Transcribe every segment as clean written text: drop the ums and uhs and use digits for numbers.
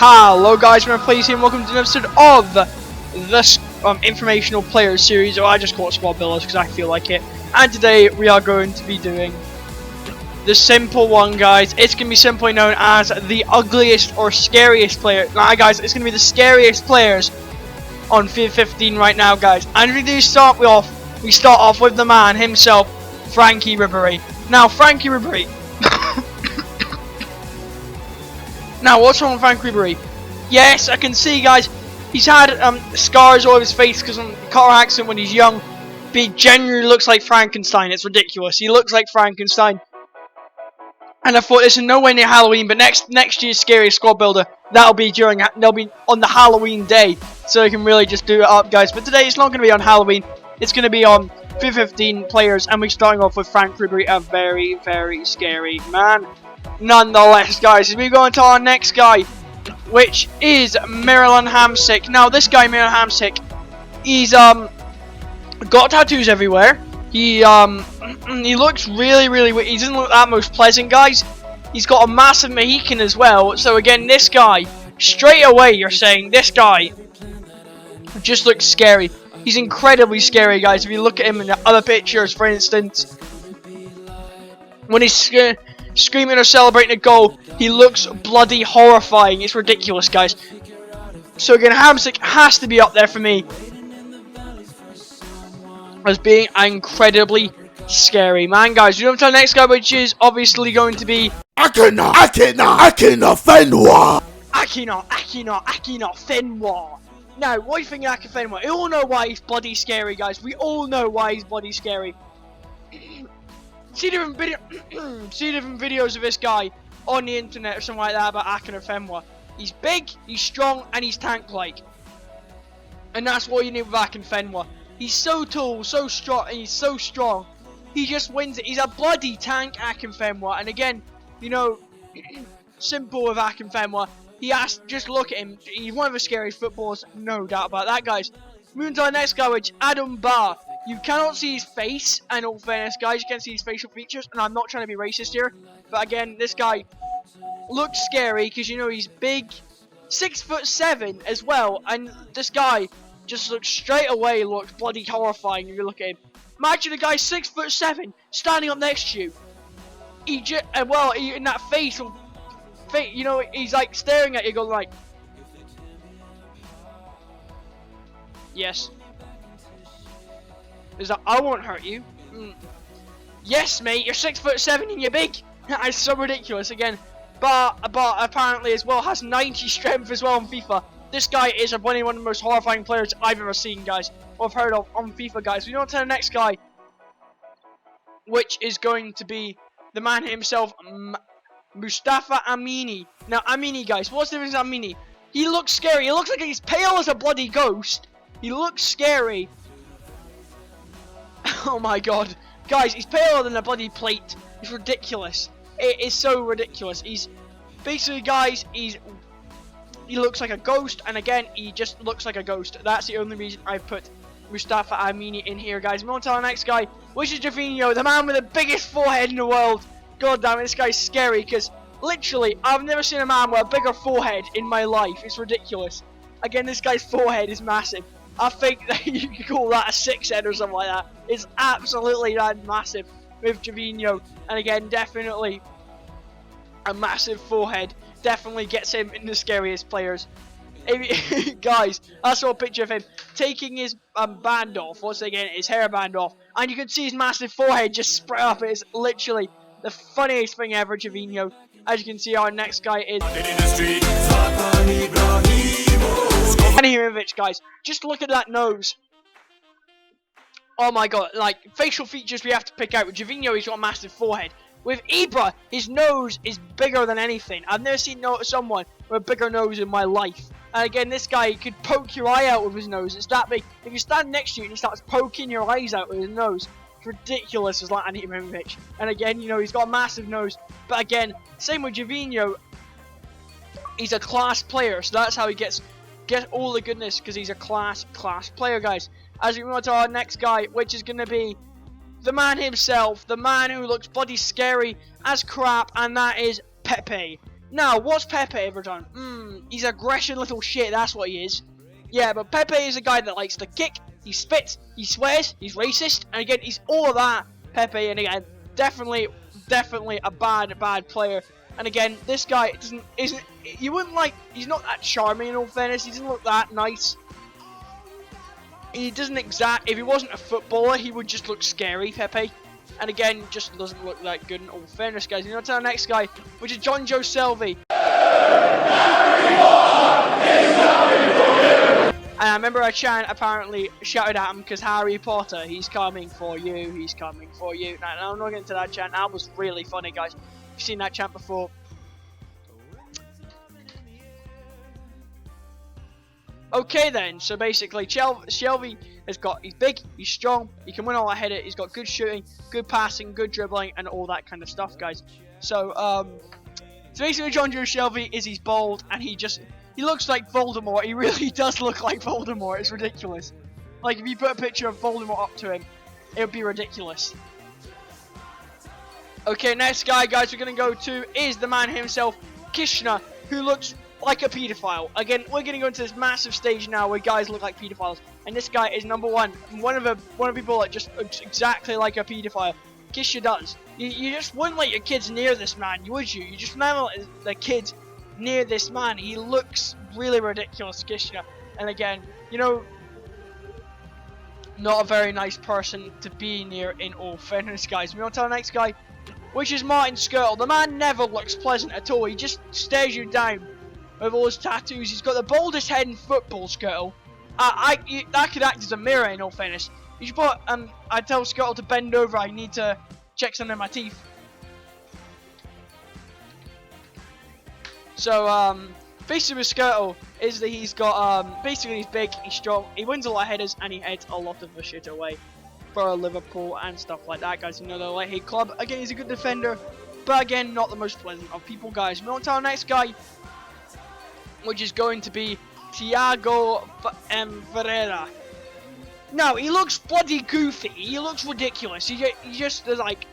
Hello guys, we're pleased here and welcome to an episode of this informational players series, or I just call it Squad Builders because I feel like it. And today we are going to be doing the simple one, guys. It's going to be simply known as the ugliest or scariest player. Now guys, it's going to be the scariest players on FIFA 15 right now, guys. And we start off with the man himself, Frankie Ribery. Now Frankie Ribery. Now, what's wrong with Frankie Ribery? Yes, I can see, guys, he's had scars all over his face because of a car accident when he's young. But he genuinely looks like Frankenstein. It's ridiculous. He looks like Frankenstein. And I thought this is nowhere near Halloween, but next year's Scariest Squad Builder, they'll be on the Halloween day, so you can really just do it up, guys. But today it's not going to be on Halloween. It's going to be on FIFA 15 players, and we're starting off with Frank Ribery, a very, very scary man. Nonetheless, guys, as we go into our next guy, which is Miralem Hamsik. Now, this guy, Miralem Hamsik, he's got tattoos everywhere. He looks really. He doesn't look that most pleasant, guys. He's got a massive Mohican as well. So again, this guy, straight away, you're saying this guy just looks scary. He's incredibly scary, guys. If you look at him in the other pictures, for instance, when he's screaming or celebrating a goal, he looks bloody horrifying. It's ridiculous, guys. So again, Hamsik has to be up there for me as being an incredibly scary man, guys. We go to the next guy, which is obviously going to be Akina Fenwa. Now, what do you think of Akina Fenwa? We all know why he's bloody scary, guys. We all know why he's bloody scary. See different videos of this guy on the internet or something like that about Akina Fenwa. He's big, he's strong, and he's tank-like. And that's what you need with Akina Fenwa. He's so tall, so strong, and he's so strong. He just wins it. He's a bloody tank, Akina Fenwa. And again, you know, simple with Akina Fenwa. Just look at him. He's one of the scariest footballers, no doubt about that, guys. Moving to our next guy, which is Adam Barr. You cannot see his face, and in all fairness, guys, you can't see his facial features, and I'm not trying to be racist here, but again, this guy looks scary, because, you know, he's big, 6'7" as well, and this guy just looks straight away, looks bloody horrifying if you look at him. Imagine a guy 6'7", standing up next to you. In that face, you know, he's like staring at you, going like, yes. Is that I won't hurt you? Yes, mate. You're 6'7" and you're big. That's so ridiculous. Again, but apparently as well has 90 strength as well on FIFA. This guy is one of the most horrifying players I've ever seen, guys, or I've heard of on FIFA, guys. We go on to the next guy, which is going to be the man himself, Mustafa Amini. Now, Amini, guys, what's the difference with Amini? He looks scary. He looks like he's pale as a bloody ghost. He looks scary. Oh my god. Guys, he's paler than a bloody plate. It's ridiculous. It is so ridiculous. He's basically, guys, he looks like a ghost, and again, he just looks like a ghost. That's the only reason I put Mustafa Amini in here, guys. Moving on to our next guy, which is Javinho, the man with the biggest forehead in the world. God damn it, this guy's scary, because literally, I've never seen a man with a bigger forehead in my life. It's ridiculous. Again, this guy's forehead is massive. I think that you could call that a 6-head or something like that. It's absolutely that massive with Javinho. And again, definitely a massive forehead. Definitely gets him in the scariest players. Guys, I saw a picture of him taking his band off. Once again, his hairband off. And you can see his massive forehead just spread up. It's literally the funniest thing ever, Javinho. As you can see, our next guy is Ibrahimovic, guys. Just look at that nose. Oh my god, like, facial features we have to pick out. With Javinho, he's got a massive forehead. With Ibra, his nose is bigger than anything. I've never seen someone with a bigger nose in my life. And again, this guy could poke your eye out with his nose. It's that big. If you stand next to you and he starts poking your eyes out with his nose, it's ridiculous as like Ibrahimovic. And again, you know, he's got a massive nose. But again, same with Javinho. He's a class player, so that's how he gets all the goodness, because he's a class player, guys. As we move on to our next guy, which is going to be the man himself, the man who looks bloody scary as crap, and that is Pepe. Now, what's Pepe ever done? He's a aggression little shit, that's what he is. Yeah, but Pepe is a guy that likes to kick, he spits, he swears, he's racist, and again, he's all of that, Pepe, and again, definitely a bad player. And again, this guy isn't, you wouldn't like, he's not that charming in all fairness, he doesn't look that nice. He doesn't if he wasn't a footballer, he would just look scary, Pepe. And again, just doesn't look that good in all fairness, guys. You know, to our next guy, which is John Joe Selvey. And I remember a chant apparently shouted at him because Harry Potter, he's coming for you, he's coming for you. Now, I'm not getting into that chant. That was really funny, guys. You've seen that chant before. Okay then, so basically Shelby he's big, he's strong, he can win all that header, he's got good shooting, good passing, good dribbling, and all that kind of stuff, guys. So basically John Joe Shelby he's bald, and he looks like Voldemort. He really does look like Voldemort. It's ridiculous. Like, if you put a picture of Voldemort up to him, it would be ridiculous. Okay, next guy, guys, we're going to go to is the man himself, Kishna, who looks like a paedophile. Again, we're going to go into this massive stage now where guys look like paedophiles, and this guy is number one of the people that just looks exactly like a paedophile. Kishna does. You just wouldn't let your kids near this man, would you? You just never let the kids near this man. He looks really ridiculous, Kishna. And again, you know, not a very nice person to be near in all fairness, guys. We on to our next guy, which is Martin Skirtle. The man never looks pleasant at all. He just stares you down with all his tattoos. He's got the baldest head in football, Skirtle. That could act as a mirror in all fairness. You should put, I tell Skirtle to bend over. I need to check something in my teeth. So, basically with Skirtle is that he's got, basically he's big, he's strong, he wins a lot of headers, and he heads a lot of the shit away for Liverpool and stuff like that, guys. You know, they're a light-hate club. Again, he's a good defender, but again, not the most pleasant of people, guys. We're on to our next guy, which is going to be Thiago Ferreira. Now, he looks bloody goofy. He looks ridiculous. He just is like,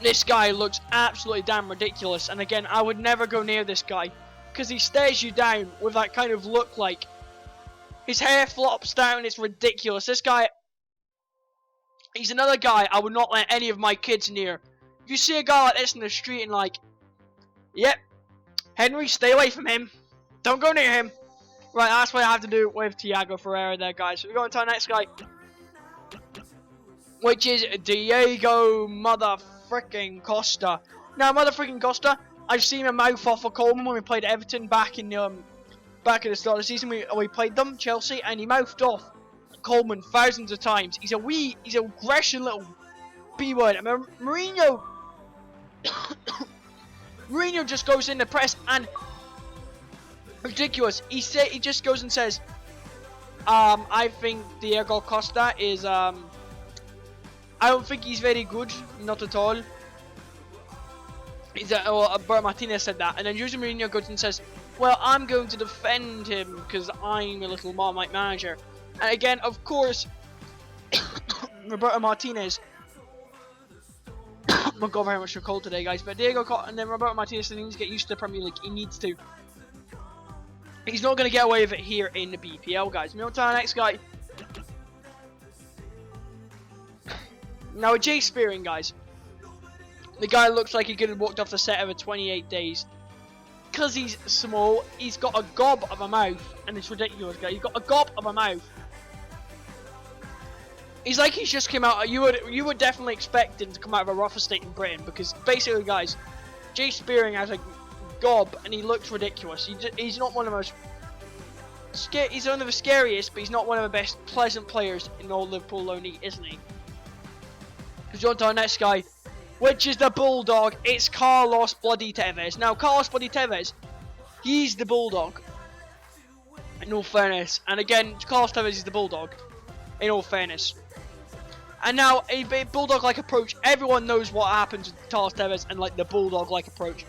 this guy looks absolutely damn ridiculous. And again, I would never go near this guy because he stares you down with that kind of look. Like, his hair flops down. It's ridiculous. This guy, he's another guy I would not let any of my kids near. If you see a guy like this in the street and like, yep, Henry, stay away from him. Don't go near him. Right, that's what I have to do with Thiago Ferreira there, guys. So we're going to our next guy, which is Diego motherfucking Costa. Now, motherfucking Costa, I've seen him mouth off of Coleman when we played Everton back at the start of the season. We played them, Chelsea, and he mouthed off Coleman thousands of times. He's a aggression little B-word. I mean, Mourinho just goes in the press and ridiculous. He just goes and says, I think Diego Costa is I don't think he's very good, not at all. Bert Martinez said that, and then Jose Mourinho goes and says, well, I'm going to defend him because I'm a little Marmite manager. And again, of course, Roberto Martinez. Oh my god, very much for cold today, guys. But and then Roberto Martinez said he needs to get used to the Premier League. He needs to. He's not going to get away with it here in the BPL, guys. We'll to our next guy. Now, Jay Spearing, guys. The guy looks like he could have walked off the set of a 28 Days. Because he's small, he's got a gob of a mouth. And it's ridiculous, guys. He's got a gob of a mouth. He's like he's just came out. You would definitely expect him to come out of a rough estate in Britain, because basically, guys, Jay Spearing has a gob and he looks ridiculous. He's not one of the most he's one of the scariest, but he's not one of the best pleasant players in all Liverpool only, isn't he? Because on to our next guy, which is the Bulldog. It's Carlos bloody Tevez. Now, Carlos bloody Tevez, he's the Bulldog. In all fairness, and again, Carlos Tevez is the Bulldog. In all fairness. And now, a Bulldog-like approach. Everyone knows what happens with Carlos Tevez and like the Bulldog-like approach.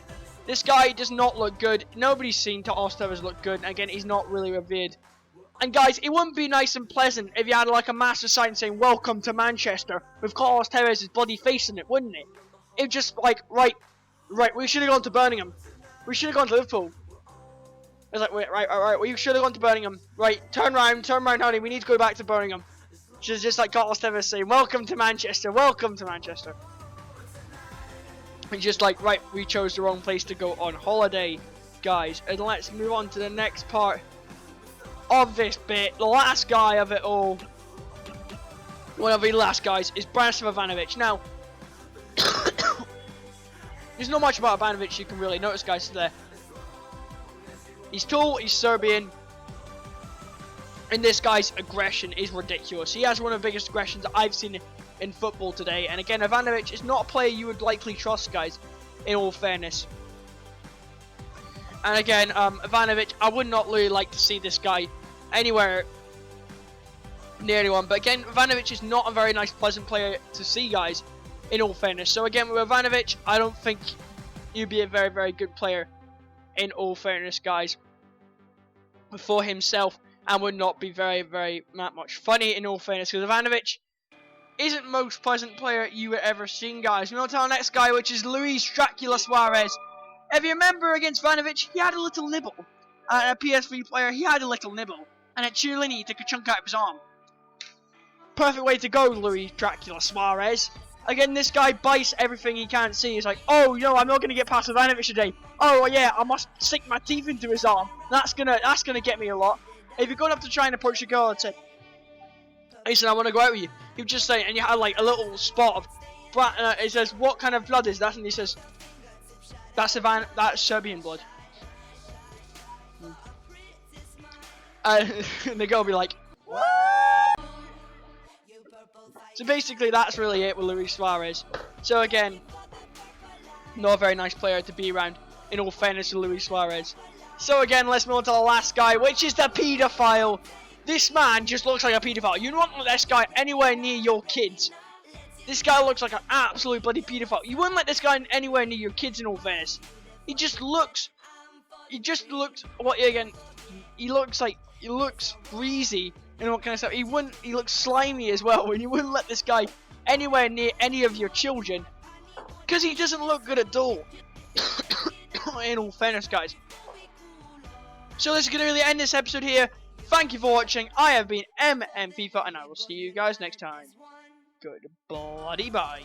This guy does not look good. Nobody's seen Carlos Tevez look good. And again, he's not really revered And guys, it wouldn't be nice and pleasant if you had like a massive sign saying "Welcome to Manchester" with Carlos Tevez' bloody face in it, wouldn't it? It just like right, we should have gone to Birmingham. We should have gone to Liverpool. It's like wait, right. We should have gone to Birmingham. Right, turn round, honey. We need to go back to Birmingham. Just like Carlos Tevez saying "Welcome to Manchester, welcome to Manchester." And just like right, we chose the wrong place to go on holiday, guys. And let's move on to the next part of this bit. The last guy of it all, one of the last guys, is Branislav Ivanovic. Now, there's not much about Ivanovic you can really notice, guys. There, he's tall, he's Serbian, and this guy's aggression is ridiculous. He has one of the biggest aggressions I've seen in football today. And again, Ivanovic is not a player you would likely trust, guys, in all fairness. And again, Ivanovic, I would not really like to see this guy anywhere near anyone. But again, Ivanovic is not a very nice, pleasant player to see, guys, in all fairness. So again, with Ivanovic, I don't think he'd be a very, very good player, in all fairness, guys, for himself. And would not be very, very that much funny, in all fairness, because Ivanovic isn't the most pleasant player you have ever seen, guys. We'll on to our next guy, which is Luis Dracula Suarez. If you remember against Ivanovic, he had a little nibble. A PSV player, he had a little nibble. And at Chiellini, he took a chunk out of his arm. Perfect way to go, Luis Dracula Suarez. Again, this guy bites everything he can't see. He's like, oh, no, I'm not going to get past Ivanovic today. Oh, yeah, I must sink my teeth into his arm. That's gonna get me a lot. If you're going up to try and approach a girl and say, listen, I want to go out with you, he would just say, and you had like a little spot of blood. It says, what kind of blood is that? And he says, that's Serbian blood. And the girl will be like, so basically that's really it with Luis Suarez. So again, not a very nice player to be around, in all fairness to Luis Suarez. So again, let's move on to the last guy, which is the paedophile. This man just looks like a paedophile. You don't want this guy anywhere near your kids. This guy looks like an absolute bloody paedophile. You wouldn't let this guy anywhere near your kids, in all fairness. He just looks, what again, he looks greasy and all kind of stuff. He looks slimy as well, and you wouldn't let this guy anywhere near any of your children, because he doesn't look good at all. In all fairness, guys. So this is going to really end this episode here. Thank you for watching. I have been FIFA, and I will see you guys next time. Good bloody bye.